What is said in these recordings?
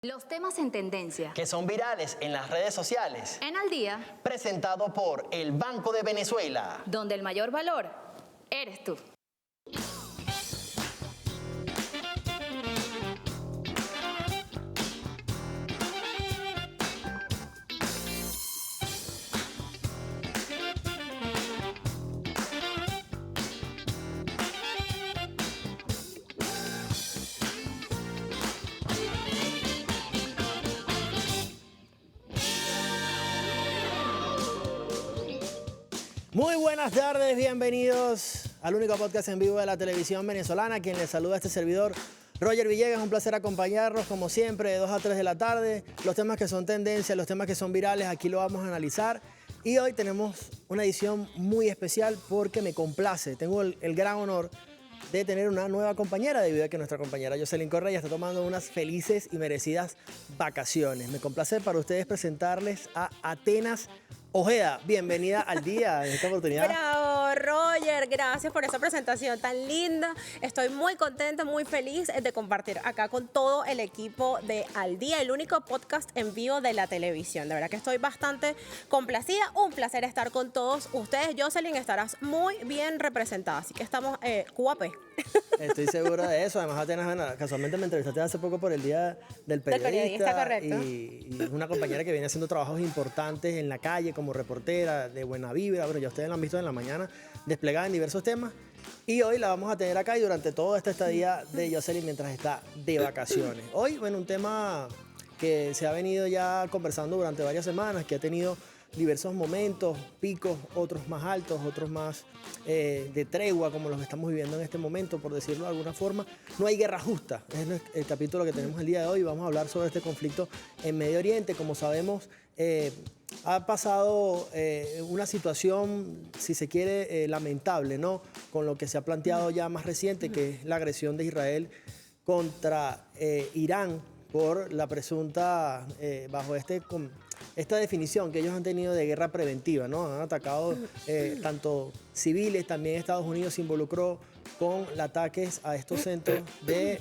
Los temas en tendencia que son virales en las redes sociales. en Al Día, Presentado por el Banco de Venezuela. donde el mayor valor eres tú. Muy buenas tardes, bienvenidos al único podcast en vivo de la televisión venezolana. Quien les saluda a este servidor, Roger Villegas. Un placer acompañarlos como siempre de 2 a 3 de la tarde. Los temas que son tendencia, los temas que son virales, aquí lo vamos a analizar. Y hoy tenemos una edición muy especial porque me complace. Tengo el gran honor de tener una nueva compañera, debido a que nuestra compañera Jocelyn Correa está tomando unas felices y merecidas vacaciones. Me complace para ustedes presentarles a Atenas Ojeda. Bienvenida al día en esta oportunidad. Bravo, Roger, gracias por esa presentación tan linda. Estoy muy contenta, muy feliz de compartir acá con todo el equipo de Al Día, el único podcast en vivo de la televisión. De verdad que estoy bastante complacida. Un placer estar con todos ustedes. Jocelyn, estarás muy bien representada, así que estamos QAP. Estoy seguro de eso. Además, Atenas, bueno, casualmente me entrevistaste hace poco por el Día del Periodista. Correcto. Y es una compañera que viene haciendo trabajos importantes en la calle como reportera, de buena vibra. Bueno, ya ustedes la han visto en la mañana, desplegada en diversos temas. Y hoy la vamos a tener acá y durante toda esta estadía de Jocelyn mientras está de vacaciones. Hoy, bueno, un tema que se ha venido ya conversando durante varias semanas, que ha tenido diversos momentos, picos, otros más altos, otros más de tregua, como los que estamos viviendo en este momento, por decirlo de alguna forma. No hay guerra justa, es el capítulo que tenemos el día de hoy. Vamos a hablar sobre este conflicto en Medio Oriente. Como sabemos, ha pasado una situación, si se quiere, lamentable, ¿no? Con lo que se ha planteado ya más reciente, que es la agresión de Israel contra Irán por la presunta, bajo esta definición que ellos han tenido de guerra preventiva, ¿no? Han atacado tanto civiles, también Estados Unidos se involucró con ataques a estos centros de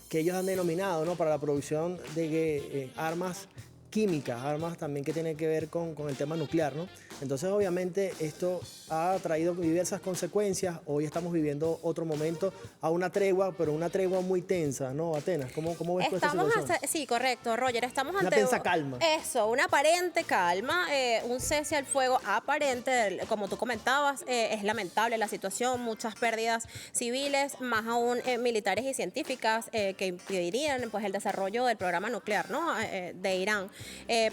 que ellos han denominado, ¿no?, para la producción de armas químicas, armas también que tienen que ver con el tema nuclear, ¿no? Entonces, obviamente, esto ha traído diversas consecuencias. Hoy estamos viviendo otro momento a una tregua, pero una tregua muy tensa, ¿no, Atenas? ¿Cómo ves tú esta situación? Sí, correcto, Roger. Estamos Una ante tensa calma. Eso, una aparente calma, un cese al fuego aparente, como tú comentabas. Es lamentable la situación, muchas pérdidas civiles, más aún militares y científicas que impedirían, pues, el desarrollo del programa nuclear, ¿no?, de Irán.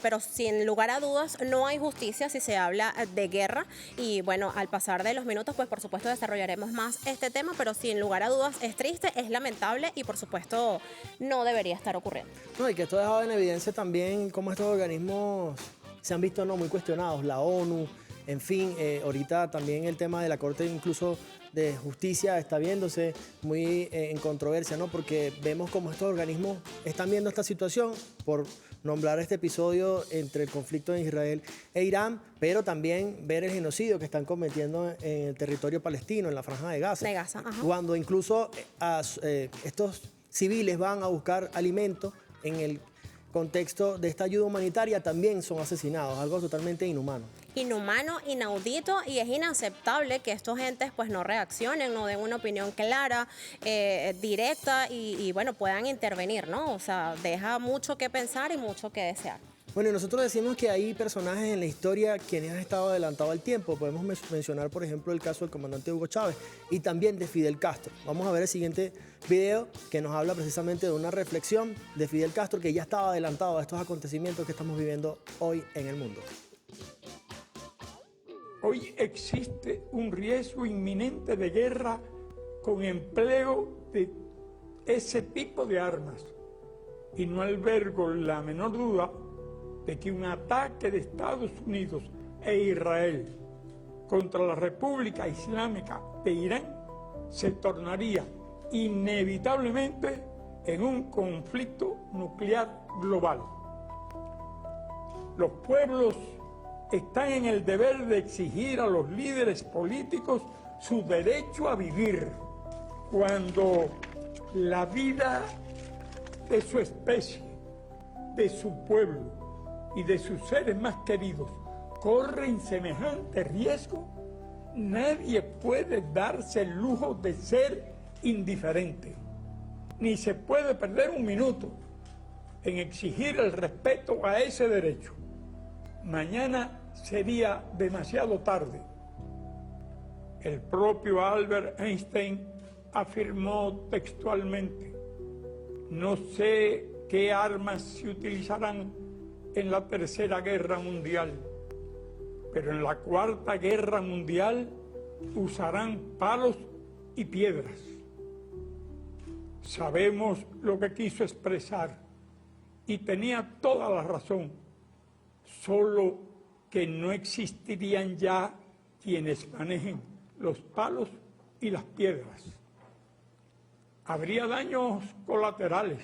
Pero sin lugar a dudas no hay justicia si se habla de guerra. Y bueno, al pasar de los minutos, pues por supuesto desarrollaremos más este tema, pero sin lugar a dudas es triste, es lamentable y por supuesto no debería estar ocurriendo. No, y que esto ha dejado en evidencia también cómo estos organismos se han visto muy cuestionados, la ONU, en fin, ahorita también el tema de la Corte incluso de Justicia está viéndose muy en controversia, ¿no? Porque vemos cómo estos organismos están viendo esta situación, por nombrar este episodio entre el conflicto en Israel e Irán, pero también ver el genocidio que están cometiendo en el territorio palestino, en la Franja de Gaza. De Gaza, ajá. Cuando incluso estos civiles van a buscar alimento en el contexto de esta ayuda humanitaria, también son asesinados, algo totalmente inhumano. Inhumano, inaudito, y es inaceptable que estos entes pues no reaccionen, no den una opinión clara, directa y bueno, puedan intervenir, ¿no? O sea, deja mucho que pensar y mucho que desear. Bueno, y nosotros decimos que hay personajes en la historia quienes han estado adelantados al tiempo. Podemos mencionar, por ejemplo, el caso del comandante Hugo Chávez y también de Fidel Castro. Vamos a ver el siguiente video que nos habla precisamente de una reflexión de Fidel Castro que ya estaba adelantado a estos acontecimientos que estamos viviendo hoy en el mundo. Hoy existe un riesgo inminente de guerra con empleo de ese tipo de armas. Y no albergo la menor duda de que un ataque de Estados Unidos e Israel contra la República Islámica de Irán se tornaría inevitablemente en un conflicto nuclear global. Los pueblos están en el deber de exigir a los líderes políticos su derecho a vivir. Cuando la vida de su especie, de su pueblo y de sus seres más queridos corren semejante riesgo, nadie puede darse el lujo de ser indiferente, ni se puede perder un minuto en exigir el respeto a ese derecho. Mañana sería demasiado tarde. El propio Albert Einstein afirmó textualmente: no sé qué armas se utilizarán en la Tercera Guerra Mundial, pero en la Cuarta Guerra Mundial usarán palos y piedras. Sabemos lo que quiso expresar y tenía toda la razón, solo que no existirían ya quienes manejen los palos y las piedras. Habría daños colaterales,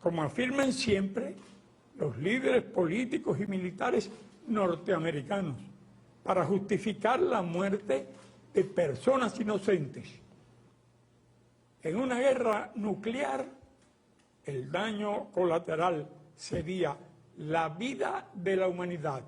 como afirman siempre los líderes políticos y militares norteamericanos, para justificar la muerte de personas inocentes. En una guerra nuclear, el daño colateral sería la vida de la humanidad.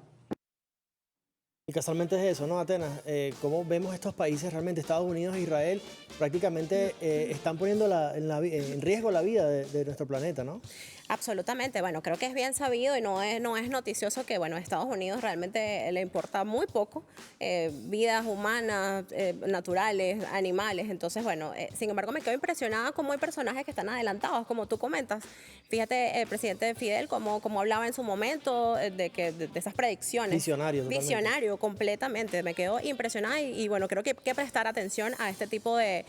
Y casualmente es eso, ¿no, Atenas? ¿Cómo vemos estos países realmente, Estados Unidos e Israel, prácticamente están poniendo en riesgo la vida de nuestro planeta, ¿no? Absolutamente, bueno, creo que es bien sabido y no es noticioso que, bueno, a Estados Unidos realmente le importa muy poco vidas humanas, naturales, animales. Entonces, bueno, sin embargo me quedo impresionada cómo hay personajes que están adelantados, como tú comentas. Fíjate, el presidente Fidel, cómo hablaba en su momento de esas predicciones. Visionario, totalmente. Visionario, completamente. Me quedo impresionada y bueno, creo que hay que prestar atención a este tipo de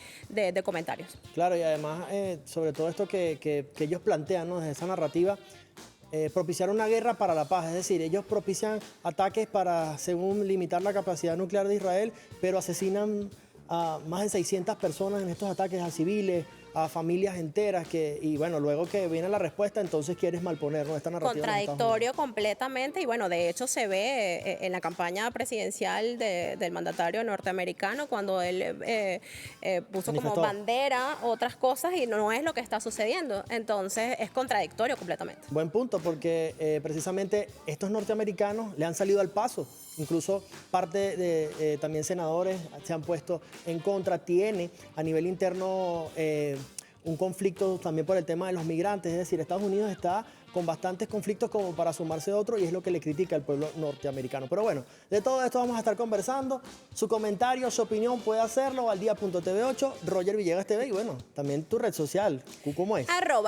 comentarios. Claro, y además, sobre todo esto que ellos plantean, ¿no? Desde esa narrativa, propiciar una guerra para la paz. Es decir, ellos propician ataques para, según limitar la capacidad nuclear de Israel, pero asesinan a más de 600 personas en estos ataques a civiles, a familias enteras, y bueno, luego que viene la respuesta, entonces quieres malponer, ¿no? Esta narrativa. Contradictorio completamente, y bueno, de hecho se ve en la campaña presidencial del mandatario norteamericano, cuando él puso como bandera otras cosas y no es lo que está sucediendo. Entonces es contradictorio completamente. Buen punto, porque precisamente estos norteamericanos le han salido al paso. Incluso parte de también senadores se han puesto en contra. Tiene a nivel interno un conflicto también por el tema de los migrantes. Es decir, Estados Unidos está con bastantes conflictos como para sumarse a otro, y es lo que le critica al pueblo norteamericano. Pero bueno, de todo esto vamos a estar conversando. Su comentario, su opinión puede hacerlo al día.tv8, Roger Villegas TV, y bueno, también tu red social. ¿Cómo es?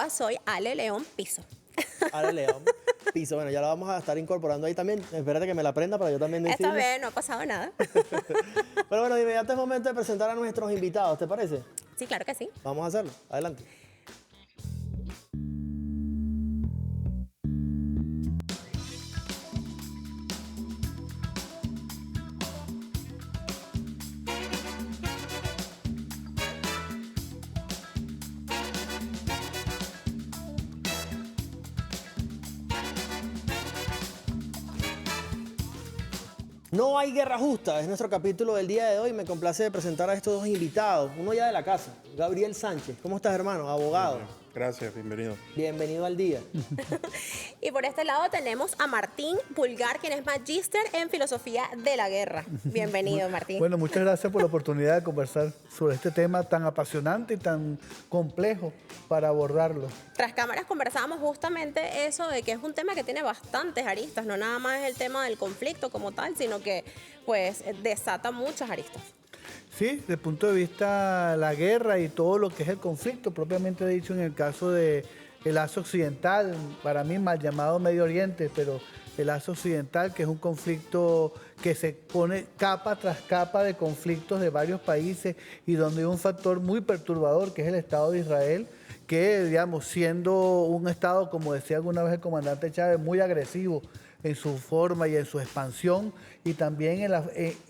@soy Ale León Piso. Ale León Piso. Bueno, ya la vamos a estar incorporando ahí también. Espérate que me la aprenda para yo también decirlo. Esta vez no ha pasado nada. Pero bueno, de inmediato es momento de presentar a nuestros invitados, ¿te parece? Sí, claro que sí. Vamos a hacerlo. Adelante. No hay guerra justa, es nuestro capítulo del día de hoy. Me complace presentar a estos dos invitados. Uno ya de la casa, Gabriel Sánchez. ¿Cómo estás, hermano? Abogado. Gracias, bienvenido. Bienvenido al día. Y por este lado tenemos a Martín Pulgar, quien es magíster en filosofía de la guerra. Bienvenido, Martín. Bueno, muchas gracias por la oportunidad de conversar sobre este tema tan apasionante y tan complejo para abordarlo. Tras cámaras conversábamos justamente eso de que es un tema que tiene bastantes aristas, no nada más es el tema del conflicto como tal, sino que pues desata muchas aristas. Sí, desde el punto de vista de la guerra y todo lo que es el conflicto, propiamente dicho en el caso del Asia Occidental, para mí mal llamado Medio Oriente, pero el Asia Occidental, que es un conflicto que se pone capa tras capa de conflictos de varios países y donde hay un factor muy perturbador que es el Estado de Israel, que, digamos, siendo un Estado, como decía alguna vez el comandante Chávez, muy agresivo en su forma y en su expansión, y también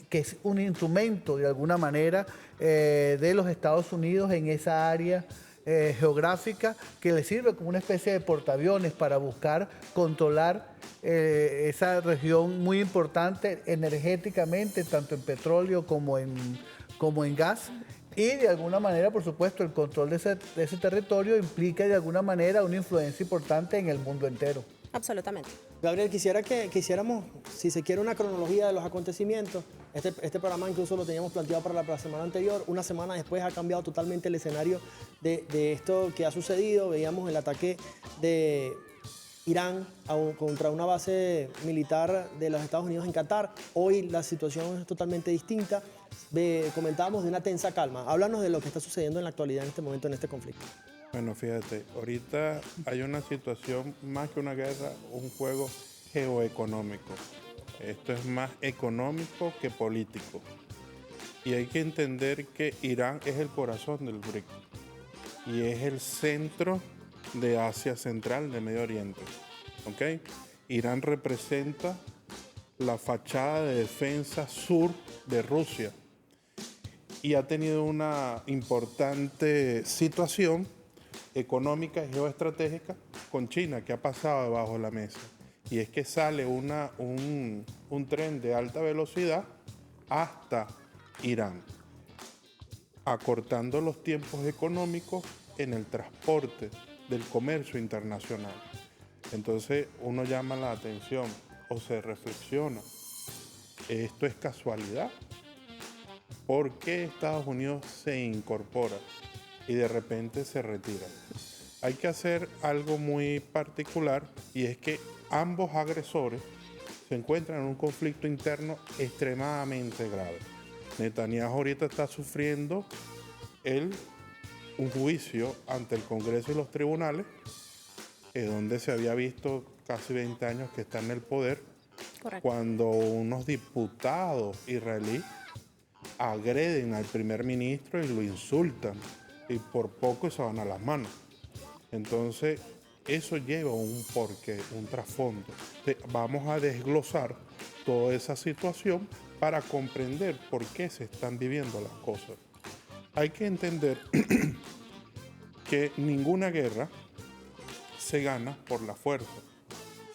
que es un instrumento de alguna manera de los Estados Unidos en esa área geográfica, que le sirve como una especie de portaaviones para buscar controlar esa región muy importante energéticamente, tanto en petróleo como en gas. Y de alguna manera, por supuesto, el control de ese territorio implica de alguna manera una influencia importante en el mundo entero. Absolutamente. Gabriel, quisiera que hiciéramos, si se quiere, una cronología de los acontecimientos. Este programa incluso lo teníamos planteado para la semana anterior. Una semana después ha cambiado totalmente el escenario de esto que ha sucedido. Veíamos el ataque de Irán contra una base militar de los Estados Unidos en Qatar. Hoy la situación es totalmente distinta. Comentábamos de una tensa calma. Háblanos de lo que está sucediendo en la actualidad en este momento, en este conflicto. Bueno, fíjate, ahorita hay una situación más que una guerra, un juego geoeconómico. Esto es más económico que político. Y hay que entender que Irán es el corazón del BRIC y es el centro de Asia Central, de Medio Oriente. ¿Ok? Irán representa la fachada de defensa sur de Rusia y ha tenido una importante situación económica y geoestratégica con China, que ha pasado debajo de la mesa. Y es que sale un tren de alta velocidad hasta Irán, acortando los tiempos económicos en el transporte del comercio internacional. Entonces uno llama la atención o se reflexiona, ¿esto es casualidad? ¿Por qué Estados Unidos se incorpora y de repente se retira? Hay que hacer algo muy particular y es que ambos agresores se encuentran en un conflicto interno extremadamente grave. Netanyahu ahorita está sufriendo un juicio ante el Congreso y los tribunales, donde se había visto casi 20 años que está en el poder, Correcto. cuando unos diputados israelíes agreden al primer ministro y lo insultan y por poco se van a las manos. Entonces, eso lleva un porqué, un trasfondo. Vamos a desglosar toda esa situación para comprender por qué se están viviendo las cosas. Hay que entender que ninguna guerra se gana por la fuerza,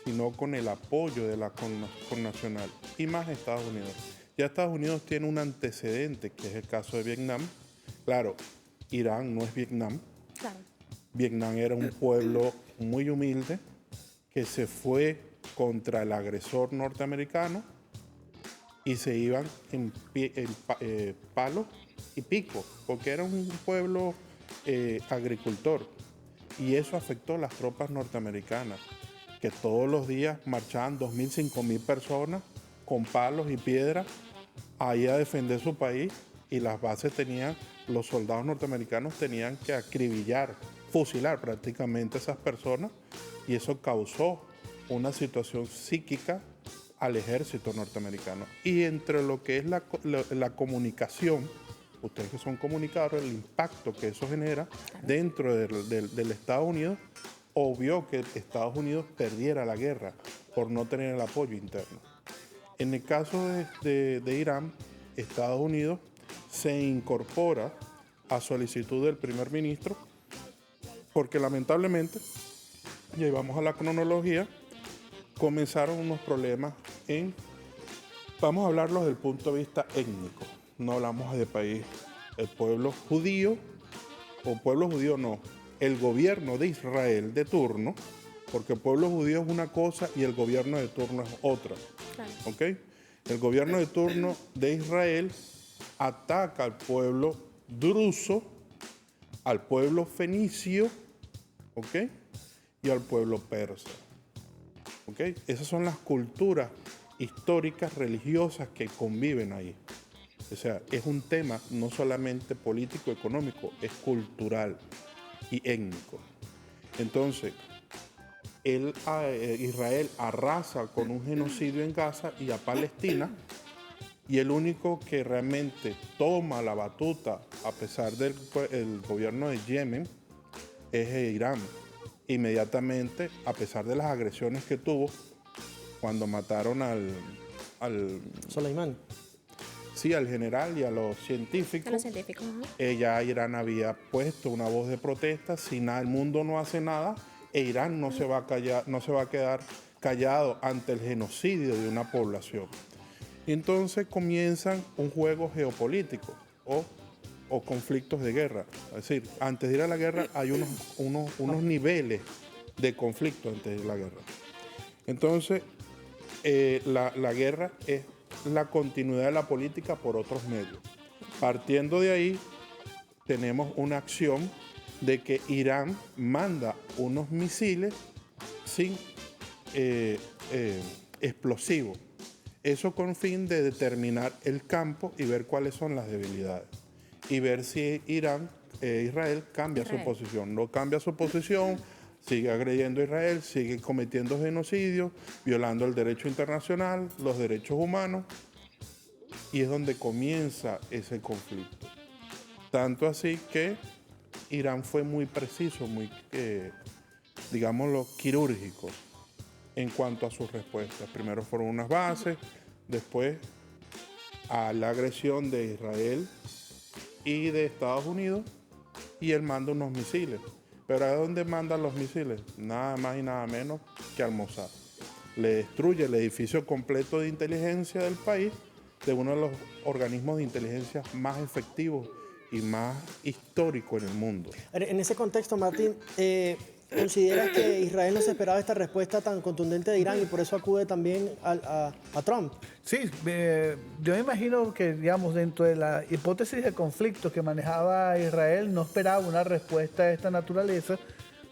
sino con el apoyo de la connacional, y más Estados Unidos. Ya Estados Unidos tiene un antecedente, que es el caso de Vietnam. Claro, Irán no es Vietnam. Claro. Vietnam era un pueblo muy humilde que se fue contra el agresor norteamericano y se iban en palo y pico, porque era un pueblo agricultor. Y eso afectó a las tropas norteamericanas, que todos los días marchaban 2.000, 5.000 personas con palos y piedras ahí a defender su país, y las bases los soldados norteamericanos tenían que acribillar, fusilar prácticamente a esas personas, y eso causó una situación psíquica al ejército norteamericano. Y entre lo que es la comunicación, ustedes que son comunicadores, el impacto que eso genera dentro del Estados Unidos, obvio que Estados Unidos perdiera la guerra por no tener el apoyo interno. En el caso de Irán, Estados Unidos se incorpora a solicitud del primer ministro porque lamentablemente, y ahí vamos a la cronología, comenzaron unos problemas vamos a hablarlos desde el punto de vista étnico, no hablamos de país. El pueblo judío, o pueblo judío no, el gobierno de Israel de turno, porque el pueblo judío es una cosa y el gobierno de turno es otra. Claro. ¿Ok? El gobierno de turno de Israel ataca al pueblo druso, al pueblo fenicio, ¿ok? Y al pueblo persa. ¿Ok? Esas son las culturas históricas, religiosas que conviven ahí. O sea, es un tema no solamente político, económico, es cultural y étnico. Entonces, Israel arrasa con un genocidio en Gaza y a Palestina, y el único que realmente toma la batuta, a pesar del gobierno de Yemen, es Irán. Inmediatamente, a pesar de las agresiones que tuvo cuando mataron al Soleimán. Sí, al general y a los científicos. A los científicos. Ajá. Ya Irán había puesto una voz de protesta: si el mundo no hace nada, Irán no se va a quedar callado ante el genocidio de una población. Y entonces comienzan un juego geopolítico o o conflictos de guerra. Es decir, antes de ir a la guerra hay unos niveles de conflicto antes de la guerra. Entonces, la guerra es la continuidad de la política por otros medios. Partiendo de ahí, tenemos una acción de que Irán manda unos misiles sin explosivos. Eso con fin de determinar el campo y ver cuáles son las debilidades. Y ver si Israel cambia su posición. No cambia su posición, sigue agrediendo a Israel, sigue cometiendo genocidios, violando el derecho internacional, los derechos humanos. Y es donde comienza ese conflicto. Tanto así que Irán fue muy preciso, muy, digámoslo, quirúrgico en cuanto a sus respuestas. Primero fueron unas bases, después a la agresión de Israel y de Estados Unidos, y él manda unos misiles. ¿Pero a dónde mandan los misiles? Nada más y nada menos que al Mossad. Le destruye el edificio completo de inteligencia del país, de uno de los organismos de inteligencia más efectivos y más históricos en el mundo. En ese contexto, Martín, ¿consideras que Israel no se esperaba esta respuesta tan contundente de Irán y por eso acude también a Trump? Sí, yo me imagino que, digamos, dentro de la hipótesis de conflicto que manejaba Israel, no esperaba una respuesta de esta naturaleza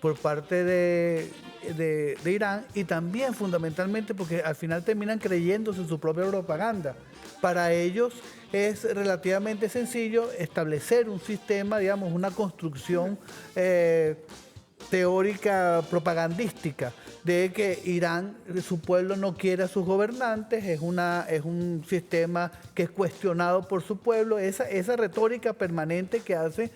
por parte de Irán, y también fundamentalmente porque al final terminan creyéndose en su propia propaganda. Para ellos es relativamente sencillo establecer un sistema, digamos, una construcción teórica propagandística de que Irán, su pueblo no quiere a sus gobernantes, es un sistema que es cuestionado por su pueblo, esa retórica permanente que hace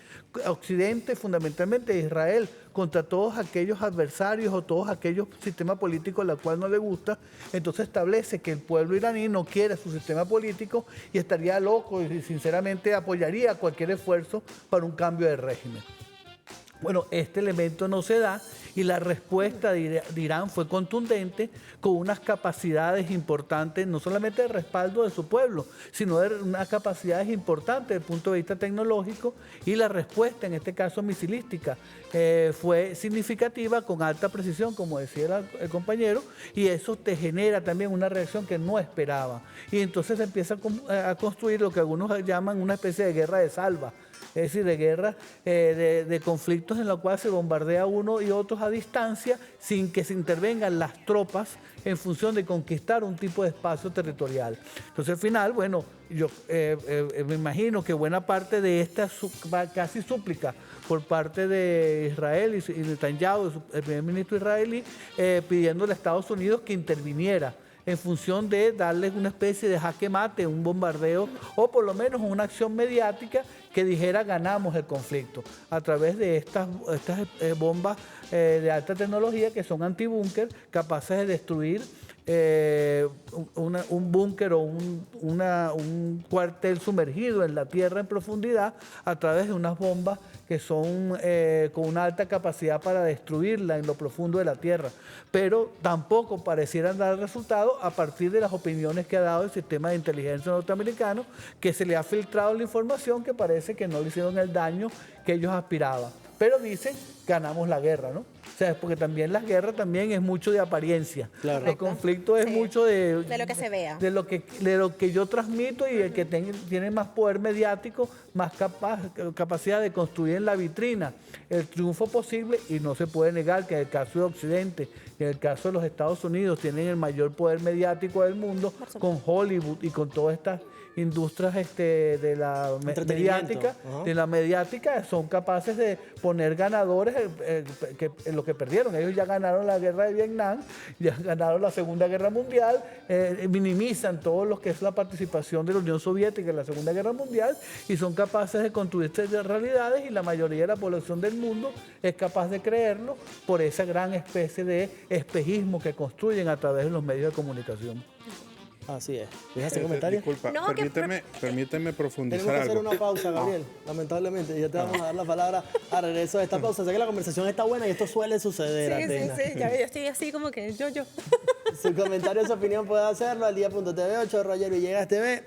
Occidente, fundamentalmente Israel, contra todos aquellos adversarios o todos aquellos sistemas políticos a los cuales no le gusta. Entonces establece que el pueblo iraní no quiere su sistema político y estaría loco y sinceramente apoyaría cualquier esfuerzo para un cambio de régimen. Bueno, este elemento no se da y la respuesta de Irán fue contundente, con unas capacidades importantes, no solamente de respaldo de su pueblo, sino de unas capacidades importantes desde el punto de vista tecnológico, y la respuesta, en este caso misilística, fue significativa, con alta precisión, como decía el compañero, y eso te genera también una reacción que no esperaba. Y entonces se empieza a construir lo que algunos llaman una especie de guerra de salva. Es decir, de guerra, de conflictos en los cuales se bombardea uno y otros a distancia sin que se intervengan las tropas en función de conquistar un tipo de espacio territorial. Entonces, al final, bueno, yo me imagino que buena parte de esta casi súplica por parte de Israel y Netanyahu, el primer ministro israelí, pidiéndole a Estados Unidos que interviniera en función de darles una especie de jaque mate, un bombardeo, o por lo menos una acción mediática que dijera ganamos el conflicto, a través de estas bombas de alta tecnología que son antibúnker, capaces de destruir un búnker o un cuartel sumergido en la tierra en profundidad, a través de unas bombas que son con una alta capacidad para destruirla en lo profundo de la tierra. Pero tampoco parecieran dar resultado a partir de las opiniones que ha dado el sistema de inteligencia norteamericano, que se le ha filtrado la información que parece que no le hicieron el daño que ellos aspiraban. Pero dicen, ganamos la guerra, ¿no? O sea, porque también la guerra también es mucho de apariencia. Claro. El conflicto es mucho de lo que se vea. De lo que yo transmito, y el que tiene más poder mediático, más capacidad de construir en la vitrina el triunfo posible. Y no se puede negar que en el caso de Occidente y en el caso de los Estados Unidos tienen el mayor poder mediático del mundo, con Hollywood y con todas estas industrias de la mediática, son capaces de poner ganadores en lo que perdieron. Ellos ya ganaron la guerra de Vietnam, ya ganaron la Segunda Guerra Mundial, minimizan todo lo que es la participación de la Unión Soviética en la Segunda Guerra Mundial, y son capaces de construir estas realidades, y la mayoría de la población del mundo es capaz de creerlo por esa gran especie de espejismo que construyen a través de los medios de comunicación. Así es. ¿Dejas ese comentario? Disculpa, No, permíteme profundizar Tenemos que hacer algo. una pausa, Gabriel, lamentablemente. Ya te vamos a dar la palabra a regreso de esta pausa. Sé que la conversación está buena y esto suele suceder, Atena. Sí, ya yo estoy así como que yo. Su comentario, su opinión puede hacerlo al día.tv, 8 Roger Villegas TV.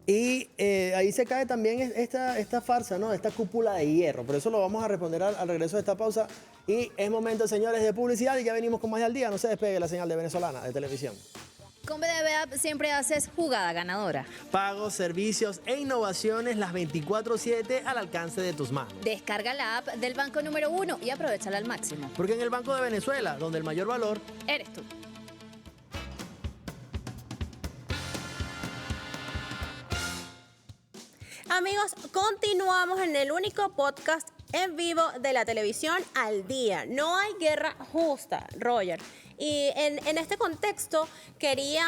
Y ahí se cae también esta farsa, ¿no? Esta cúpula de hierro. Por eso lo vamos a responder al regreso de esta pausa. Y es momento, señores, de publicidad y ya venimos con más de Al Día. No se despegue la señal de venezolana de televisión. Con BDB App siempre haces jugada ganadora. Pagos, servicios e innovaciones las 24/7 al alcance de tus manos. Descarga la app del banco número 1 y aprovechala al máximo. Porque en el Banco de Venezuela, donde el mayor valor Eres tú. Amigos, continuamos en el único podcast en vivo de la televisión Al Día. No hay guerra justa, Roger. Y en este contexto quería,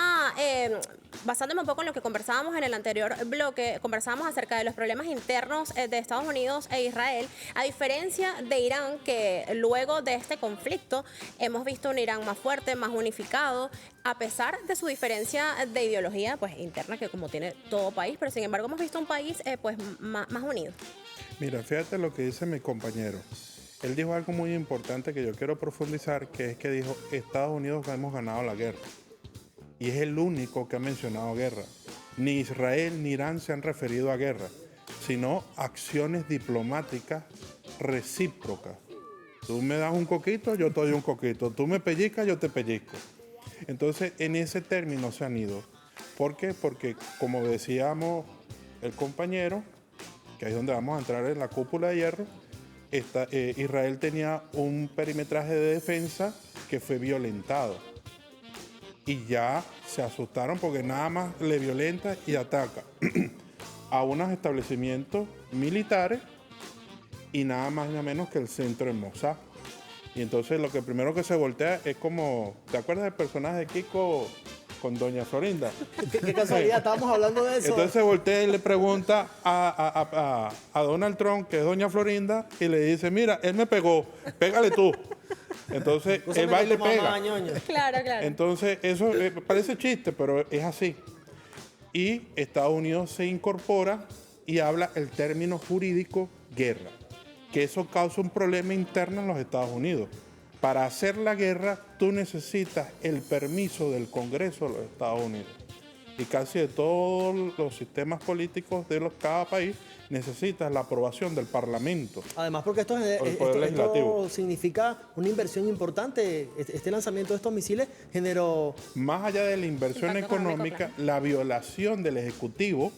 basándome un poco en lo que conversábamos en el anterior bloque, conversábamos acerca de los problemas internos de Estados Unidos e Israel, a diferencia de Irán, que luego de este conflicto hemos visto un Irán más fuerte, más unificado, a pesar de su diferencia de ideología pues interna, que como tiene todo país, pero sin embargo hemos visto un país pues más unido. Mira, fíjate lo que dice mi compañero. Él dijo algo muy importante que yo quiero profundizar, que es que dijo, Estados Unidos hemos ganado la guerra. Y es el único que ha mencionado guerra. Ni Israel ni Irán se han referido a guerra, sino acciones diplomáticas recíprocas. Tú me das un coquito, yo te doy un coquito. Tú me pellizcas, yo te pellizco. Entonces, en ese término se han ido. ¿Por qué? Porque, como decíamos el compañero, que ahí es donde vamos a entrar en la cúpula de hierro, Israel tenía un perimetraje de defensa que fue violentado. Y ya se asustaron porque nada más le violenta y ataca a unos establecimientos militares y nada más ni menos que el centro de Mossad. Y entonces lo que primero que se voltea es como, ¿te acuerdas del personaje de Kiko con Doña Florinda? ¿Qué casualidad? Estábamos hablando de eso. Entonces se voltea y le pregunta a Donald Trump, que es Doña Florinda, y le dice, mira, él me pegó, pégale tú. Entonces él va y le pega. Claro, claro. Entonces eso parece chiste, pero es así. Y Estados Unidos se incorpora y habla el término jurídico guerra, que eso causa un problema interno en los Estados Unidos. Para hacer la guerra, tú necesitas el permiso del Congreso de los Estados Unidos. Y casi de todos los sistemas políticos de cada país necesitas la aprobación del Parlamento. Además, porque esto significa una inversión importante. Este lanzamiento de estos misiles generó Más allá de la inversión Impacto económica, económico, la violación del Ejecutivo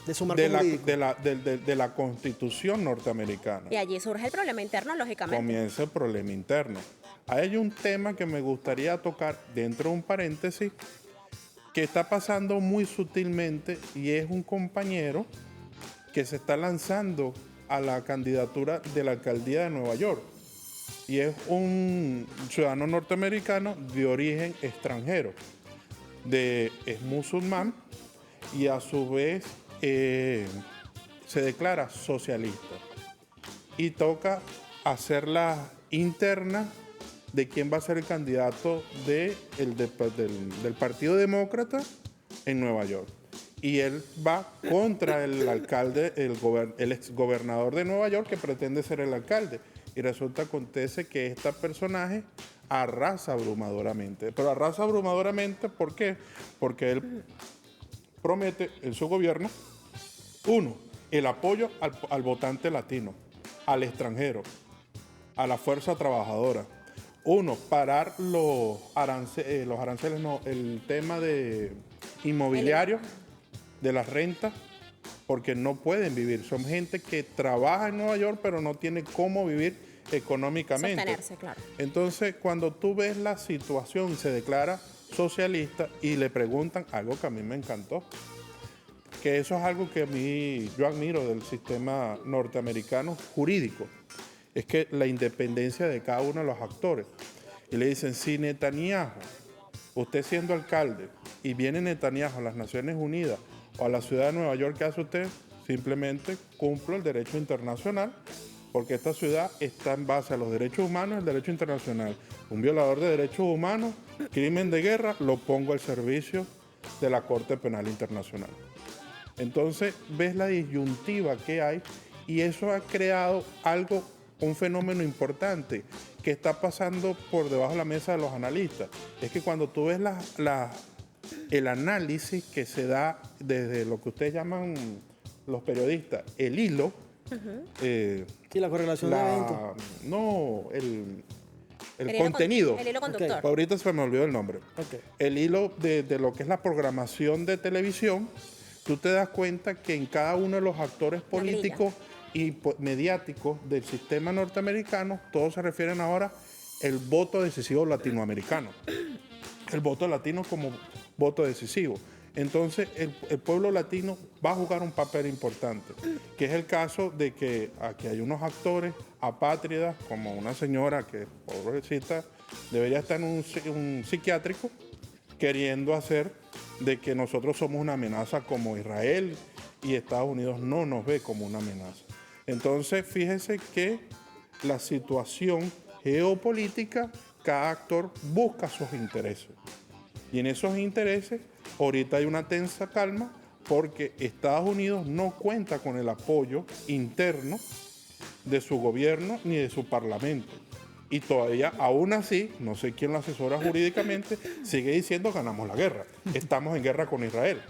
de su marco jurídico. de la Constitución norteamericana. Y allí surge el problema interno, lógicamente. Comienza el problema interno. Hay un tema que me gustaría tocar dentro de un paréntesis que está pasando muy sutilmente y es un compañero que se está lanzando a la candidatura de la alcaldía de Nueva York y es un ciudadano norteamericano de origen extranjero, es musulmán y a su vez se declara socialista y toca hacer la interna de quién va a ser el candidato del Partido Demócrata en Nueva York. Y él va contra el alcalde, el exgobernador de Nueva York que pretende ser el alcalde. Y acontece que este personaje arrasa abrumadoramente. Pero arrasa abrumadoramente, ¿por qué? Porque él promete en su gobierno, uno, el apoyo al votante latino, al extranjero, a la fuerza trabajadora. Uno, parar los aranceles, no, el tema de inmobiliario, de las rentas, porque no pueden vivir. Son gente que trabaja en Nueva York, pero no tiene cómo vivir económicamente. Sostenerse, claro. Entonces, cuando tú ves la situación, se declara socialista y le preguntan algo que a mí me encantó, que eso es algo que yo admiro del sistema norteamericano jurídico, es que la independencia de cada uno de los actores. Y le dicen, si Netanyahu, usted siendo alcalde, y viene Netanyahu a las Naciones Unidas o a la ciudad de Nueva York, ¿qué hace usted? Simplemente cumplo el derecho internacional, porque esta ciudad está en base a los derechos humanos y el derecho internacional. Un violador de derechos humanos, crimen de guerra, lo pongo al servicio de la Corte Penal Internacional. Entonces, ves la disyuntiva que hay y eso ha creado un fenómeno importante que está pasando por debajo de la mesa de los analistas. Es que cuando tú ves el análisis que se da desde lo que ustedes llaman los periodistas, el hilo, Sí, la correlación de eventos. no, el hilo contenido. el hilo conductor. Ahorita se me olvidó el nombre. Ok. El hilo de lo que es la programación de televisión, tú te das cuenta que en cada uno de los actores políticos y mediáticos del sistema norteamericano, todos se refieren ahora al voto decisivo latinoamericano. El voto latino como voto decisivo. Entonces, el pueblo latino va a jugar un papel importante, que es el caso de que aquí hay unos actores apátridas, como una señora que, pobrecita, debería estar en un psiquiátrico, queriendo hacer de que nosotros somos una amenaza como Israel y Estados Unidos no nos ve como una amenaza. Entonces, fíjese que la situación geopolítica, cada actor busca sus intereses. Y en esos intereses, ahorita hay una tensa calma porque Estados Unidos no cuenta con el apoyo interno de su gobierno ni de su parlamento. Y todavía, aún así, no sé quién lo asesora jurídicamente, sigue diciendo ganamos la guerra. Estamos en guerra con Israel,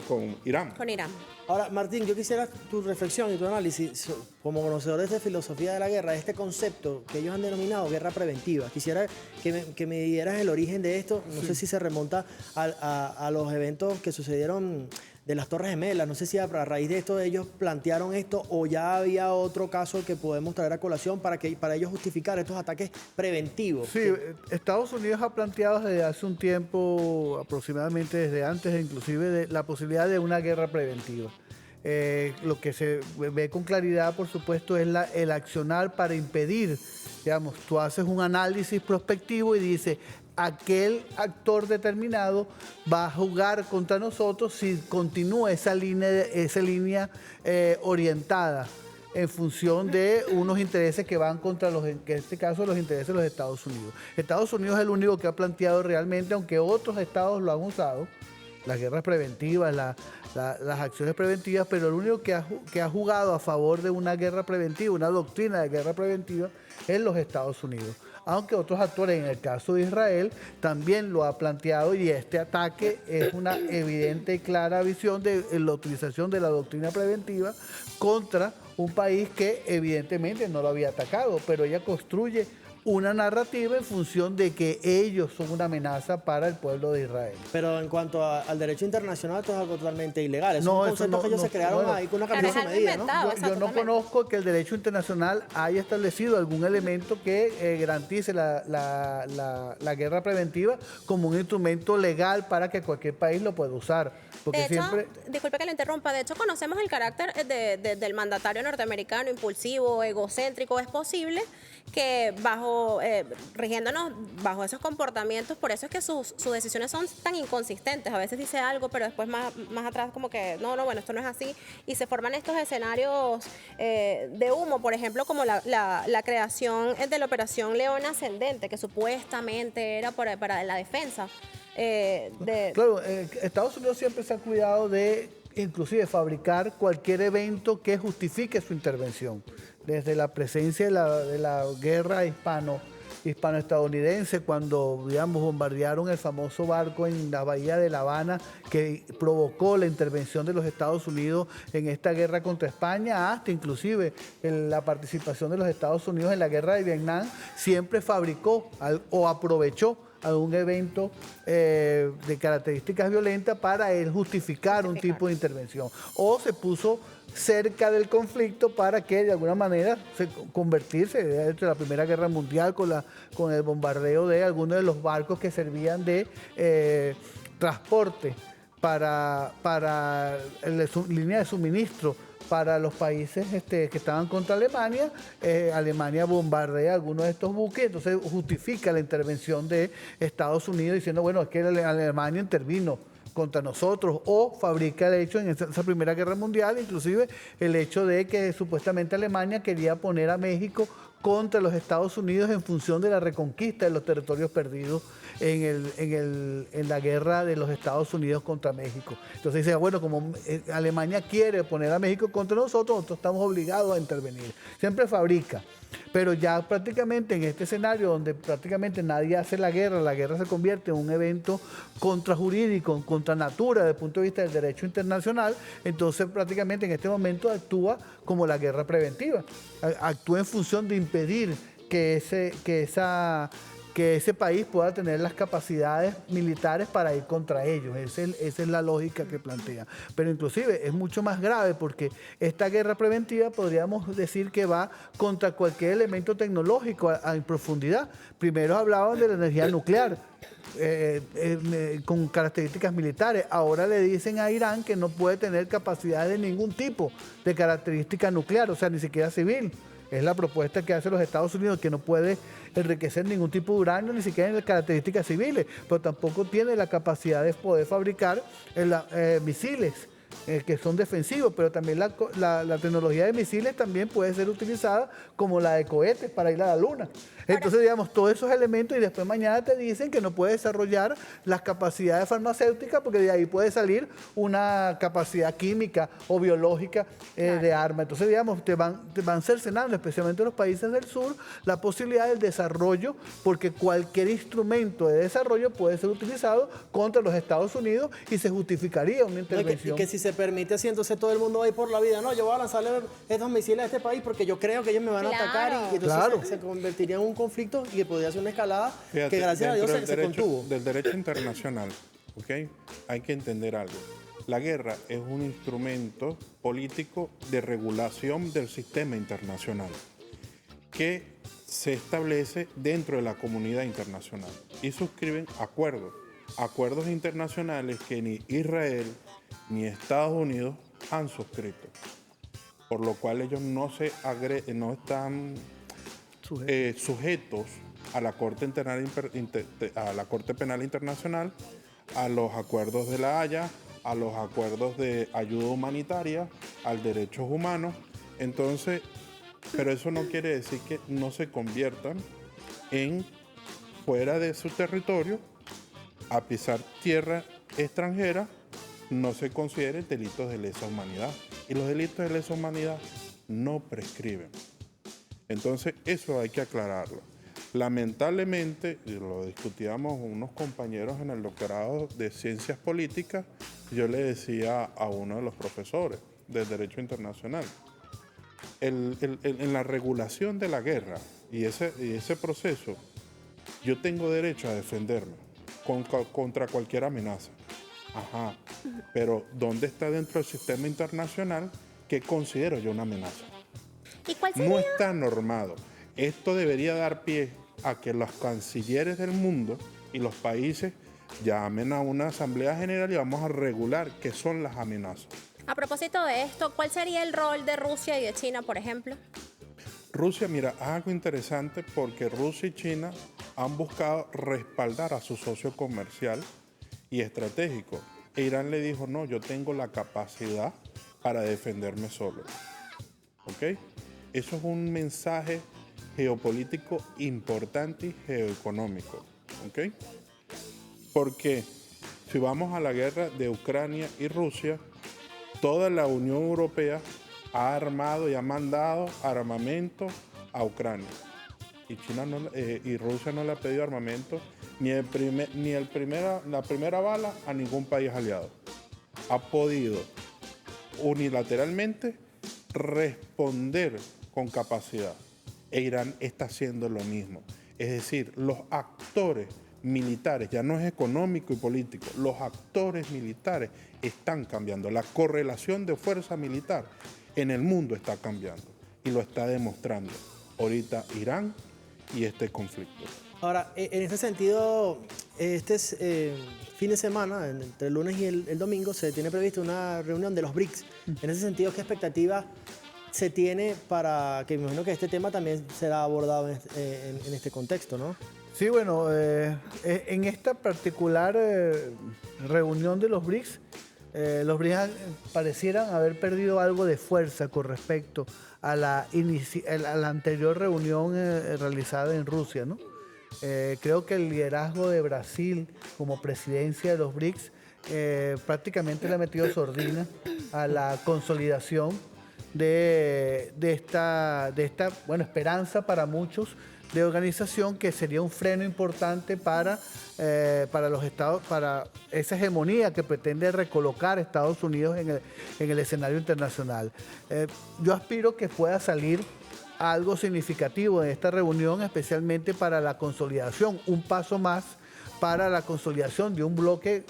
con Irán. Con Irán. Ahora, Martín, yo quisiera tu reflexión y tu análisis como conocedores de filosofía de la guerra, este concepto que ellos han denominado guerra preventiva. Quisiera que me dieras el origen de esto. No sé si se remonta a los eventos que sucedieron de las Torres Gemelas. No sé si a raíz de esto ellos plantearon esto o ya había otro caso que podemos traer a colación para ellos justificar estos ataques preventivos. Sí, Estados Unidos ha planteado desde hace un tiempo, aproximadamente desde antes inclusive, de la posibilidad de una guerra preventiva. Lo que se ve con claridad, por supuesto, es el accionar para impedir, digamos, tú haces un análisis prospectivo y dices, aquel actor determinado va a jugar contra nosotros si continúa esa línea orientada en función de unos intereses que van contra en este caso, los intereses de los Estados Unidos. Estados Unidos es el único que ha planteado realmente, aunque otros estados lo han usado, las guerras preventivas, las acciones preventivas, pero el único que ha jugado a favor de una guerra preventiva, una doctrina de guerra preventiva, es los Estados Unidos. Aunque otros actores, en el caso de Israel, también lo ha planteado, y este ataque es una evidente y clara visión de la utilización de la doctrina preventiva contra un país que evidentemente no lo había atacado, pero ella construye una narrativa en función de que ellos son una amenaza para el pueblo de Israel. Pero en cuanto al derecho internacional, esto es algo totalmente ilegal. Es No, un eso concepto no- que ellos no, se crearon bueno. ahí con una Claro, camisa es algo medida, ¿no? inventado. Yo no conozco que el derecho internacional haya establecido algún elemento que garantice la guerra preventiva como un instrumento legal para que cualquier país lo pueda usar. Porque De hecho, siempre... disculpe que lo interrumpa, de hecho conocemos el carácter del mandatario norteamericano, impulsivo, egocéntrico. Es posible que rigiéndonos bajo esos comportamientos, por eso es que sus decisiones son tan inconsistentes. A veces dice algo, pero después más atrás como que, bueno, esto no es así. Y se forman estos escenarios de humo, por ejemplo, como la creación de la Operación León Ascendente, que supuestamente era para la defensa. Claro, Estados Unidos siempre se ha cuidado de inclusive fabricar cualquier evento que justifique su intervención. Desde la presencia de la guerra hispano-estadounidense, cuando, digamos, bombardearon el famoso barco en la bahía de La Habana, que provocó la intervención de los Estados Unidos en esta guerra contra España, hasta inclusive la participación de los Estados Unidos en la guerra de Vietnam, siempre fabricó o aprovechó algún evento de características violentas para él justificar un tipo de intervención. O se puso cerca del conflicto para que de alguna manera convertirse, de hecho, la Primera Guerra Mundial con el bombardeo de algunos de los barcos que servían de transporte para línea de suministro para los países que estaban contra Alemania. Alemania bombardea algunos de estos buques, entonces justifica la intervención de Estados Unidos diciendo, bueno, es que Alemania intervino contra nosotros, o fabrica el hecho en esa Primera Guerra Mundial, inclusive el hecho de que supuestamente Alemania quería poner a México contra los Estados Unidos en función de la reconquista de los territorios perdidos en la guerra de los Estados Unidos contra México. Entonces dice, bueno, como Alemania quiere poner a México contra nosotros estamos obligados a intervenir. Siempre fabrica Pero ya prácticamente en este escenario donde prácticamente nadie hace la guerra se convierte en un evento contrajurídico, contra natura desde el punto de vista del derecho internacional, entonces prácticamente en este momento actúa como la guerra preventiva, actúa en función de impedir que ese país pueda tener las capacidades militares para ir contra ellos. Esa es la lógica que plantea. Pero inclusive es mucho más grave porque esta guerra preventiva podríamos decir que va contra cualquier elemento tecnológico en profundidad. Primero hablaban de la energía nuclear. Con características militares. Ahora le dicen a Irán que no puede tener capacidad de ningún tipo de característica nuclear, o sea, ni siquiera civil. Es la propuesta que hace los Estados Unidos, que no puede enriquecer ningún tipo de uranio, ni siquiera en características civiles, pero tampoco tiene la capacidad de poder fabricar misiles que son defensivos, pero también la tecnología de misiles también puede ser utilizada como la de cohetes para ir a la luna. Entonces, digamos, todos esos elementos y después mañana te dicen que no puede desarrollar las capacidades farmacéuticas porque de ahí puede salir una capacidad química o biológica de arma. Entonces, digamos, te van cercenando, especialmente los países del sur, la posibilidad del desarrollo porque cualquier instrumento de desarrollo puede ser utilizado contra los Estados Unidos y se justificaría una intervención. Y que si se permite así, entonces todo el mundo va a ir por la vida. No, yo voy a lanzarle estos misiles a este país porque yo creo que ellos me van a atacar y entonces se convertiría en un conflicto y que podría ser una escalada. Fíjate, que gracias a Dios se contuvo. Del derecho internacional, ¿ok? Hay que entender algo. La guerra es un instrumento político de regulación del sistema internacional que se establece dentro de la comunidad internacional y suscriben acuerdos internacionales que ni Israel ni Estados Unidos han suscrito, por lo cual ellos no están sujetos a la Corte Penal Internacional, a los acuerdos de la Haya, a los acuerdos de ayuda humanitaria, al derechos humanos. Entonces, pero eso no quiere decir que no se conviertan en fuera de su territorio a pisar tierra extranjera, no se consideren delitos de lesa humanidad. Y los delitos de lesa humanidad no prescriben. Entonces, eso hay que aclararlo. Lamentablemente, y lo discutíamos unos compañeros en el doctorado de Ciencias Políticas, yo le decía a uno de los profesores de Derecho Internacional, en la regulación de la guerra y ese proceso, yo tengo derecho a defenderme contra cualquier amenaza. Ajá, pero ¿dónde está dentro del sistema internacional que considero yo una amenaza? ¿Y cuál sería? No está normado. Esto debería dar pie a que los cancilleres del mundo y los países llamen a una asamblea general y vamos a regular qué son las amenazas. A propósito de esto, ¿cuál sería el rol de Rusia y de China, por ejemplo? Rusia, mira, es algo interesante porque Rusia y China han buscado respaldar a su socio comercial y estratégico. E Irán le dijo, no, yo tengo la capacidad para defenderme solo. ¿Ok? Eso es un mensaje geopolítico importante y geoeconómico. ¿Ok? Porque si vamos a la guerra de Ucrania y Rusia, toda la Unión Europea ha armado y ha mandado armamento a Ucrania. Y Rusia no le ha pedido armamento la primera bala a ningún país aliado. Ha podido unilateralmente responder con capacidad. E Irán está haciendo lo mismo. Es decir, los actores militares, ya no es económico y político, los actores militares están cambiando. La correlación de fuerza militar en el mundo está cambiando y lo está demostrando ahorita Irán y este conflicto. Ahora, en ese sentido, fin de semana, entre el lunes y el domingo, se tiene prevista una reunión de los BRICS. En ese sentido, ¿qué expectativa se tiene para que me imagino que este tema también será abordado en este contexto, ¿no? Sí, bueno, en esta particular reunión de los BRICS parecieran haber perdido algo de fuerza con respecto a la anterior reunión realizada en Rusia, ¿no? Creo que el liderazgo de Brasil como presidencia de los BRICS prácticamente le ha metido sordina a la consolidación de esta bueno, esperanza para muchos de organización, que sería un freno importante para los estados, para esa hegemonía que pretende recolocar a Estados Unidos en el escenario internacional. Yo aspiro que pueda salir algo significativo de esta reunión, especialmente para la consolidación, un paso más para la consolidación de un bloque,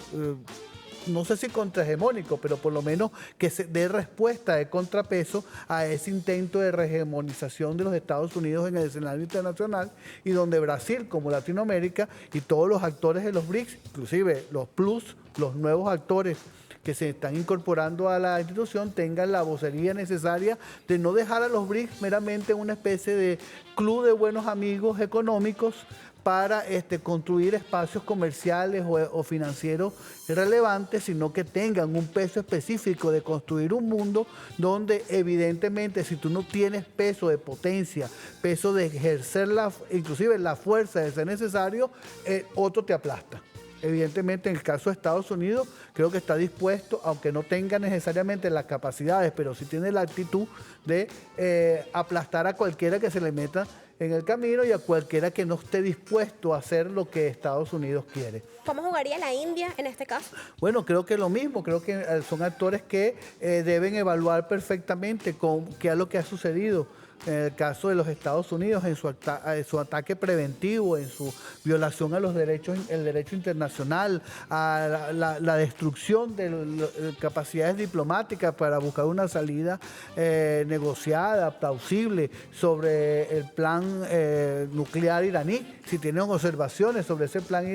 no sé si contrahegemónico, pero por lo menos que se dé respuesta de contrapeso a ese intento de rehegemonización de los Estados Unidos en el escenario internacional, y donde Brasil, como Latinoamérica, y todos los actores de los BRICS, inclusive los Plus, los nuevos actores que se están incorporando a la institución, tengan la vocería necesaria de no dejar a los BRICS meramente una especie de club de buenos amigos económicos para construir espacios comerciales o financieros relevantes, sino que tengan un peso específico de construir un mundo donde evidentemente, si tú no tienes peso de potencia, peso de ejercer inclusive la fuerza de ser necesario, otro te aplasta. Evidentemente, en el caso de Estados Unidos, creo que está dispuesto, aunque no tenga necesariamente las capacidades, pero sí tiene la actitud de aplastar a cualquiera que se le meta en el camino y a cualquiera que no esté dispuesto a hacer lo que Estados Unidos quiere. ¿Cómo jugaría la India en este caso? Bueno, creo que lo mismo, creo que son actores que deben evaluar perfectamente qué es lo que ha sucedido en el caso de los Estados Unidos, en su ataque preventivo, en su violación a los derechos, el derecho internacional, a la destrucción de capacidades diplomáticas para buscar una salida negociada, plausible, sobre el plan nuclear iraní. Si tienen observaciones sobre ese plan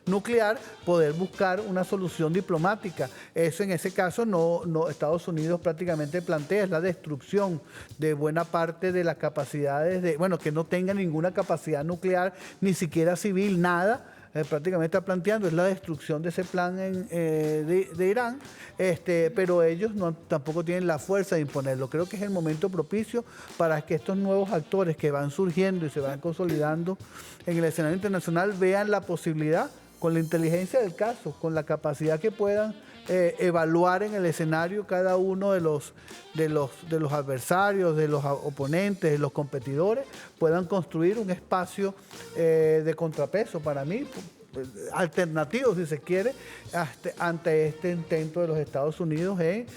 nuclear, poder buscar una solución diplomática. Eso, en ese caso, no Estados Unidos prácticamente plantea, es la destrucción de buena parte de las capacidades que no tenga ninguna capacidad nuclear, ni siquiera civil, nada. Prácticamente está planteando es la destrucción de ese plan de Irán, pero ellos tampoco tienen la fuerza de imponerlo. Creo que es el momento propicio para que estos nuevos actores que van surgiendo y se van consolidando en el escenario internacional vean la posibilidad, con la inteligencia del caso, con la capacidad que puedan evaluar en el escenario cada uno de los adversarios, de los oponentes, de los competidores, puedan construir un espacio de contrapeso, para mí, alternativo, si se quiere, ante este intento de los Estados Unidos en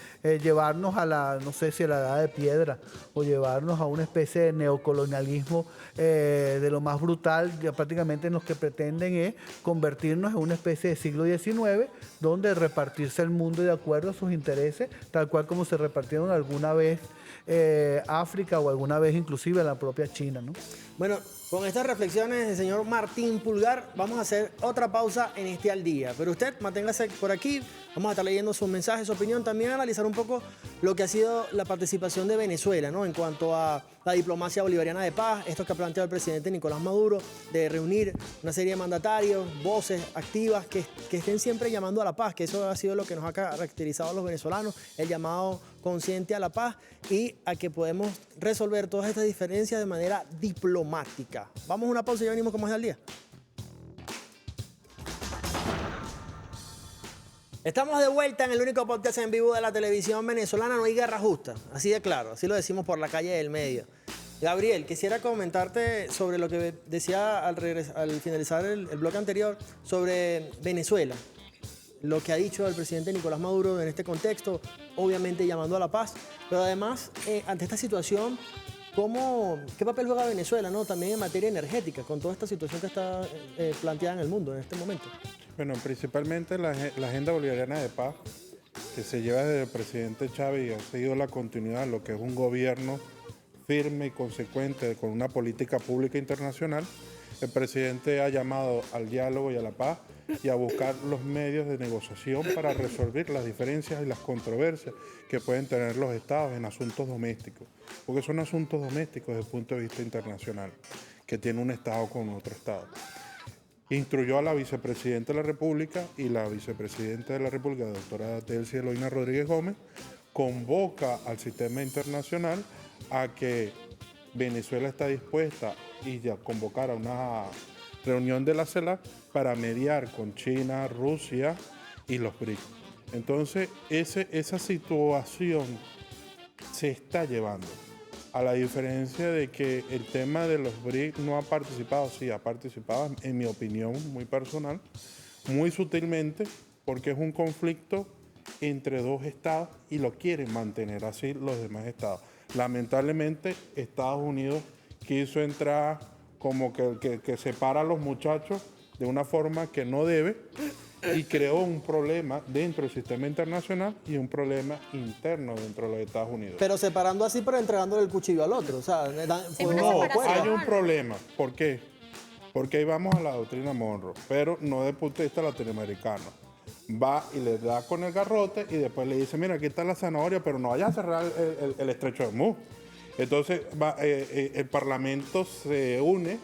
llevarnos no sé si a la edad de piedra, o llevarnos a una especie de neocolonialismo de lo más brutal, que prácticamente lo que pretenden es convertirnos en una especie de siglo XIX, donde repartirse el mundo de acuerdo a sus intereses, tal cual como se repartieron alguna vez África, o alguna vez inclusive la propia China, ¿no? Bueno, con estas reflexiones del señor Martín Pulgar, vamos a hacer otra pausa en este Al Día. Pero usted manténgase por aquí, vamos a estar leyendo sus mensajes, su opinión, también analizar un poco lo que ha sido la participación de Venezuela, ¿no? En cuanto a la diplomacia bolivariana de paz, esto que ha planteado el presidente Nicolás Maduro, de reunir una serie de mandatarios, voces activas que estén siempre llamando a la paz, que eso ha sido lo que nos ha caracterizado a los venezolanos, el llamado consciente a la paz y a que podemos resolver todas estas diferencias de manera diplomática. Vamos a una pausa y ya venimos con más del día. Estamos de vuelta en el único podcast en vivo de la televisión venezolana. No hay guerra justa, así de claro, así lo decimos por la calle del medio. Gabriel, quisiera comentarte sobre lo que decía al finalizar el bloque anterior sobre Venezuela. Lo que ha dicho el presidente Nicolás Maduro en este contexto, obviamente llamando a la paz, pero además, ante esta situación, ¿qué papel juega Venezuela, ¿no? También en materia energética, con toda esta situación que está planteada en el mundo en este momento? Bueno, principalmente la agenda bolivariana de paz, que se lleva desde el presidente Chávez y ha seguido la continuidad de lo que es un gobierno firme y consecuente con una política pública internacional. El presidente ha llamado al diálogo y a la paz y a buscar los medios de negociación para resolver las diferencias y las controversias que pueden tener los estados en asuntos domésticos, porque son asuntos domésticos desde el punto de vista internacional, que tiene un estado con otro estado. Instruyó a la vicepresidenta de la República y la vicepresidenta de la República, la doctora Delcy Eloína Rodríguez Gómez, convoca al sistema internacional a que Venezuela está dispuesta y a convocar a una reunión de la CELAC para mediar con China, Rusia y los BRICS. Entonces, esa situación se está llevando. A la diferencia de que el tema de los BRICS no ha participado, sí ha participado, en mi opinión muy personal, muy sutilmente, porque es un conflicto entre dos estados y lo quieren mantener así los demás estados. Lamentablemente, Estados Unidos quiso entrar como que separa a los muchachos de una forma que no debe y creó un problema dentro del sistema internacional y un problema interno dentro de los Estados Unidos. Pero separando así, pero entregándole el cuchillo al otro. O sea, Sí, una No, separación. hay un problema. ¿Por qué? Porque ahí vamos a la doctrina Monroe, pero no desde el punto de vista latinoamericano. Va y le da con el garrote y después le dice, mira, aquí está la zanahoria, pero no vayas a cerrar el estrecho de Hormuz. Entonces el Parlamento se une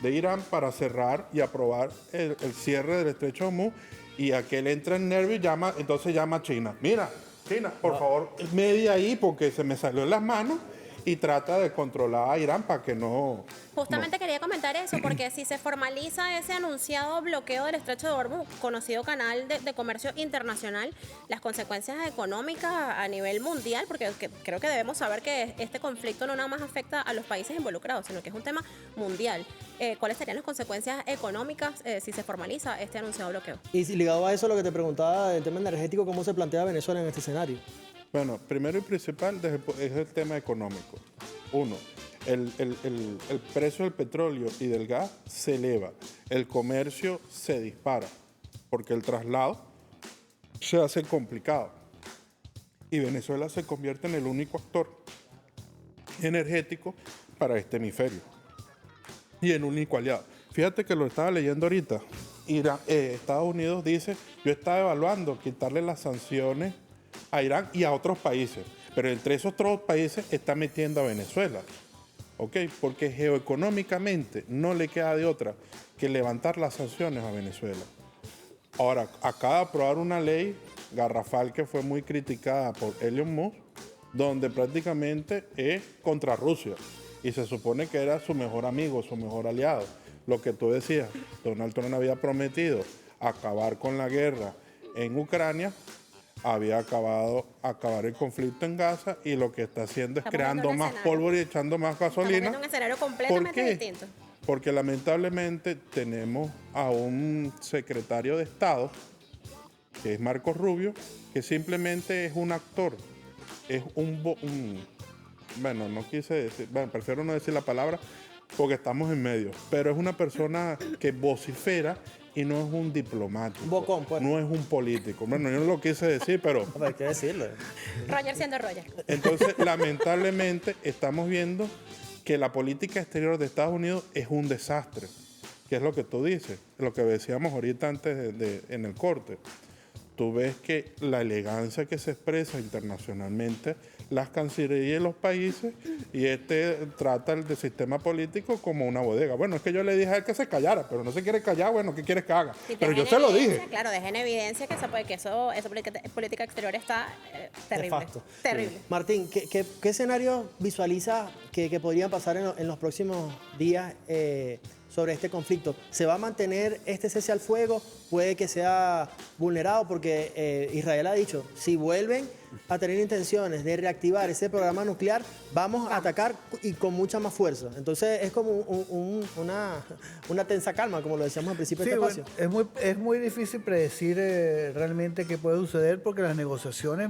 de Irán para cerrar y aprobar el cierre del estrecho de Hormuz, y aquel entra en nervio y entonces llama a China. Mira, China, por favor, media ahí porque se me salió en las manos, y trata de controlar a Irán para que no... Justamente quería comentar eso, porque si se formaliza ese anunciado bloqueo del Estrecho de Hormuz, conocido canal de comercio internacional, las consecuencias económicas a nivel mundial, porque creo que debemos saber que este conflicto no nada más afecta a los países involucrados, sino que es un tema mundial. ¿Cuáles serían las consecuencias económicas si se formaliza este anunciado bloqueo? Y ligado a eso, lo que te preguntaba del tema energético, ¿cómo se plantea Venezuela en este escenario? Bueno, primero y principal es el tema económico. Uno, el precio del petróleo y del gas se eleva, el comercio se dispara, porque el traslado se hace complicado. Y Venezuela se convierte en el único actor energético para este hemisferio. Y el único aliado. Fíjate que lo estaba leyendo ahorita. Estados Unidos dice, yo estaba evaluando quitarle las sanciones a Irán y a otros países, pero entre esos otros países está metiendo a Venezuela, ¿ok? Porque geoeconómicamente no le queda de otra que levantar las sanciones a Venezuela. Ahora, acaba de aprobar una ley garrafal que fue muy criticada por Elon Musk, donde prácticamente es contra Rusia, y se supone que era su mejor amigo, su mejor aliado. Lo que tú decías, Donald Trump había prometido acabar con la guerra en Ucrania, había acabar el conflicto en Gaza, y lo que está haciendo es creando más pólvora y echando más gasolina. Estamos viendo un escenario completamente ¿Por qué? distinto. Porque lamentablemente tenemos a un secretario de Estado, que es Marco Rubio, que simplemente es un actor, es bueno, no quise decir, bueno, prefiero no decir la palabra porque estamos en medio, pero es una persona que vocifera y no es un diplomático. Bocón, pues. No es un político. Bueno, yo no lo quise decir, pero... Hay que decirlo. Roger siendo Roger. Entonces, lamentablemente, estamos viendo que la política exterior de Estados Unidos es un desastre. Que es lo que tú dices, lo que decíamos ahorita antes en el corte. Tú ves que la elegancia que se expresa internacionalmente, las cancillerías de los países, y trata el sistema político como una bodega. Bueno, es que yo le dije a él que se callara, pero no se quiere callar, bueno, ¿qué quieres que haga? Si Pero yo deja se lo en dije. evidencia, claro, deja en evidencia que esa política exterior está terrible. Nefasto. Terrible. Martín, ¿qué escenarios visualiza que podrían pasar en los próximos días sobre este conflicto? ¿Se va a mantener este cese al fuego? ¿Puede que sea vulnerado? Porque Israel ha dicho, si vuelven a tener intenciones de reactivar ese programa nuclear, vamos a atacar y con mucha más fuerza. Entonces es como una tensa calma, como lo decíamos al principio de este espacio. Bueno, es muy difícil predecir realmente qué puede suceder, porque las negociaciones,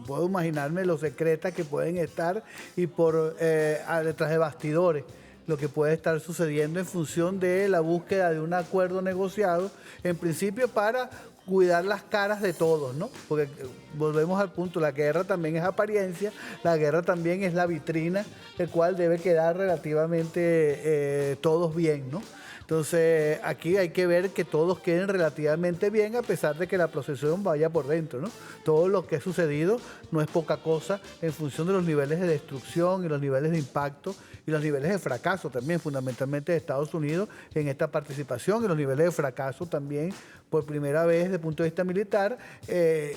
puedo imaginarme lo secretas que pueden estar y por detrás de bastidores, lo que puede estar sucediendo en función de la búsqueda de un acuerdo negociado, en principio para cuidar las caras de todos, ¿no? Porque volvemos al punto, la guerra también es apariencia, la guerra también es la vitrina, el cual debe quedar relativamente todos bien, ¿no? Entonces, aquí hay que ver que todos queden relativamente bien, a pesar de que la procesión vaya por dentro, ¿no? Todo lo que ha sucedido no es poca cosa en función de los niveles de destrucción y los niveles de impacto y los niveles de fracaso también, fundamentalmente de Estados Unidos en esta participación, y los niveles de fracaso también, por primera vez desde el punto de vista militar.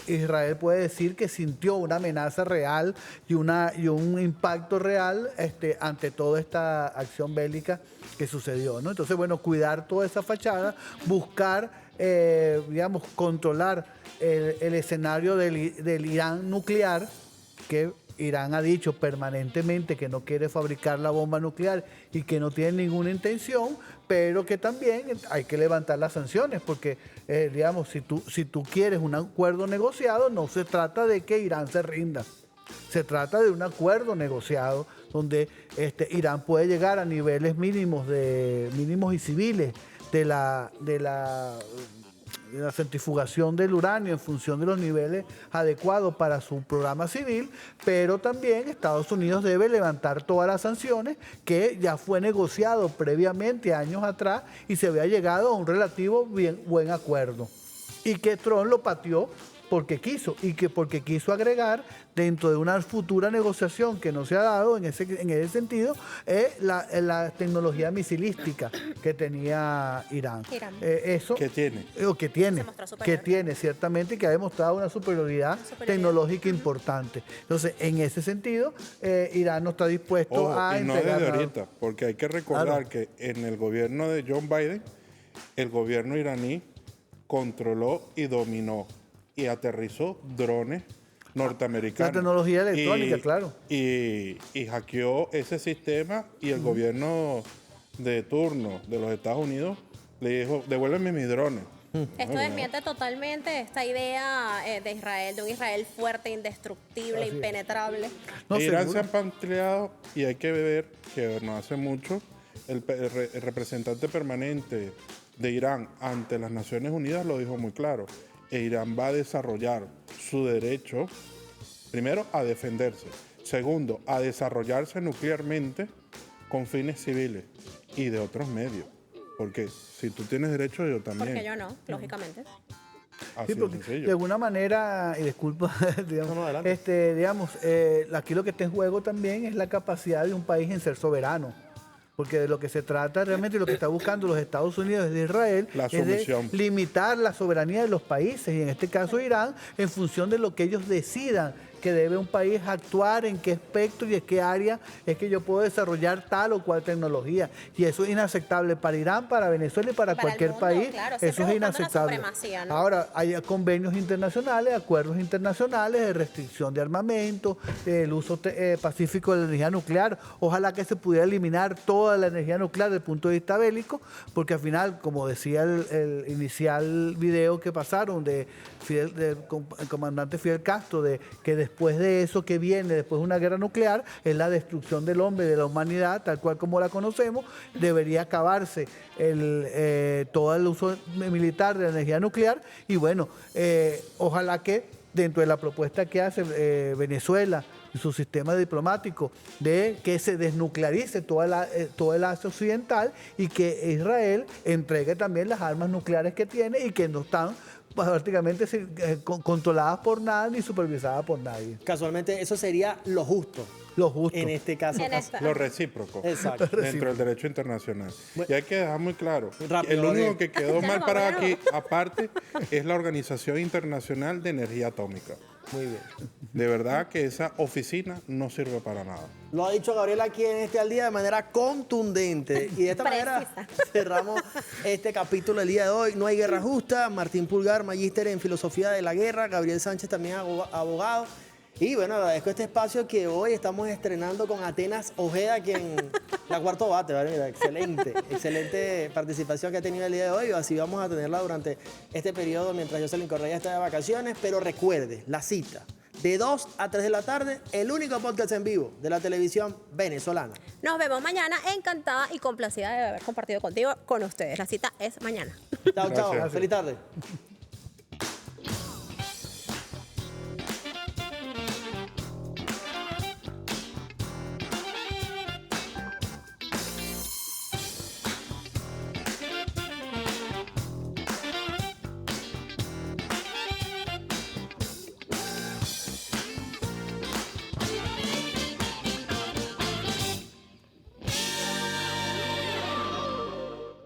Israel puede decir que sintió una amenaza real y un impacto real ante toda esta acción bélica que sucedió, ¿no? Entonces, bueno, cuidar toda esa fachada, buscar, controlar el escenario del Irán nuclear, que Irán ha dicho permanentemente que no quiere fabricar la bomba nuclear y que no tiene ninguna intención, pero que también hay que levantar las sanciones, porque, digamos, si tú quieres un acuerdo negociado, no se trata de que Irán se rinda. Se trata de un acuerdo negociado donde Irán puede llegar a niveles mínimos y civiles de la centrifugación del uranio en función de los niveles adecuados para su programa civil, pero también Estados Unidos debe levantar todas las sanciones que ya fue negociado previamente años atrás y se había llegado a un relativo buen acuerdo. Y que Trump lo pateó porque quiso, y que porque quiso agregar dentro de una futura negociación que no se ha dado en ese sentido, la tecnología misilística que tenía Irán. Eso, ¿Qué tiene? Que tiene, Se mostró superior. ciertamente, que ha demostrado una superioridad tecnológica importante. Entonces, en ese sentido, Irán no está dispuesto Ojo, a y no entregar desde nada. ahorita, porque hay que recordar que en el gobierno de John Biden, el gobierno iraní controló y dominó y aterrizó drones norteamericanos. La tecnología electrónica, claro. Y hackeó ese sistema y el gobierno de turno de los Estados Unidos le dijo, devuélveme mis drones. Esto desmiente totalmente esta idea de Israel, de un Israel fuerte, indestructible, Así es. impenetrable. No, Irán seguro. se ha pamphleado y hay que ver que no hace mucho el representante permanente de Irán ante las Naciones Unidas lo dijo muy claro. Irán va a desarrollar su derecho, primero, a defenderse, segundo, a desarrollarse nuclearmente con fines civiles y de otros medios. Porque si tú tienes derecho, yo también. Porque yo no, lógicamente. Así Sí, de porque sencillo. de alguna manera, y disculpa, digamos, No, adelante. aquí lo que está en juego también es la capacidad de un país en ser soberano. Porque de lo que se trata realmente, lo que está buscando los Estados Unidos desde Israel, La es de sumisión. limitar la soberanía de los países, y en este caso Irán, en función de lo que ellos decidan que debe un país actuar, en qué aspecto y en qué área es que yo puedo desarrollar tal o cual tecnología. Y eso es inaceptable para Irán, para Venezuela y para Para el cualquier mundo, país. claro, Eso siempre es buscando la inaceptable. supremacía, ¿no? Ahora, hay convenios internacionales, acuerdos internacionales de restricción de armamento, el uso pacífico de la energía nuclear. Ojalá que se pudiera eliminar toda la energía nuclear desde el punto de vista bélico, porque al final, como decía el inicial video que pasaron del comandante Fidel Castro, de que después de eso que viene, después de una guerra nuclear, es la destrucción del hombre, de la humanidad, tal cual como la conocemos. Debería acabarse todo el uso militar de la energía nuclear. Y bueno, ojalá que dentro de la propuesta que hace Venezuela y su sistema diplomático, de que se desnuclearice todo el Asia occidental, y que Israel entregue también las armas nucleares que tiene y que no están prácticamente controladas por nadie ni supervisadas por nadie. Casualmente, eso sería lo justo. Lo justo. En este caso. En esta- Lo recíproco. Exacto. Dentro del derecho internacional. Y hay que dejar muy claro. Rápido, El único Gabriel. que quedó Ya mal no, parado ya no. aquí, aparte, es la Organización Internacional de Energía Atómica. Muy bien. De verdad que esa oficina no sirve para nada. Lo ha dicho Gabriel aquí en Al Día de manera contundente. Y de esta manera cerramos este capítulo del día de hoy. No hay guerra justa. Martín Pulgar, magíster en filosofía de la guerra. Gabriel Sánchez, también abogado. Y bueno, agradezco este espacio que hoy estamos estrenando con Atenas Ojeda, aquí en la Cuarto Bate, ¿vale? Mira, excelente participación que ha tenido el día de hoy. Así vamos a tenerla durante este periodo mientras Jocelyn Correa está de vacaciones. Pero recuerde, la cita, de 2 a 3 de la tarde, el único podcast en vivo de la televisión venezolana. Nos vemos mañana, encantada y complacida de haber compartido contigo, con ustedes. La cita es mañana. Chao, chao. Gracias. Feliz tarde.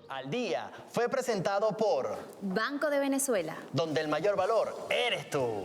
Al Día fue presentado por Banco de Venezuela. Donde el mayor valor eres tú.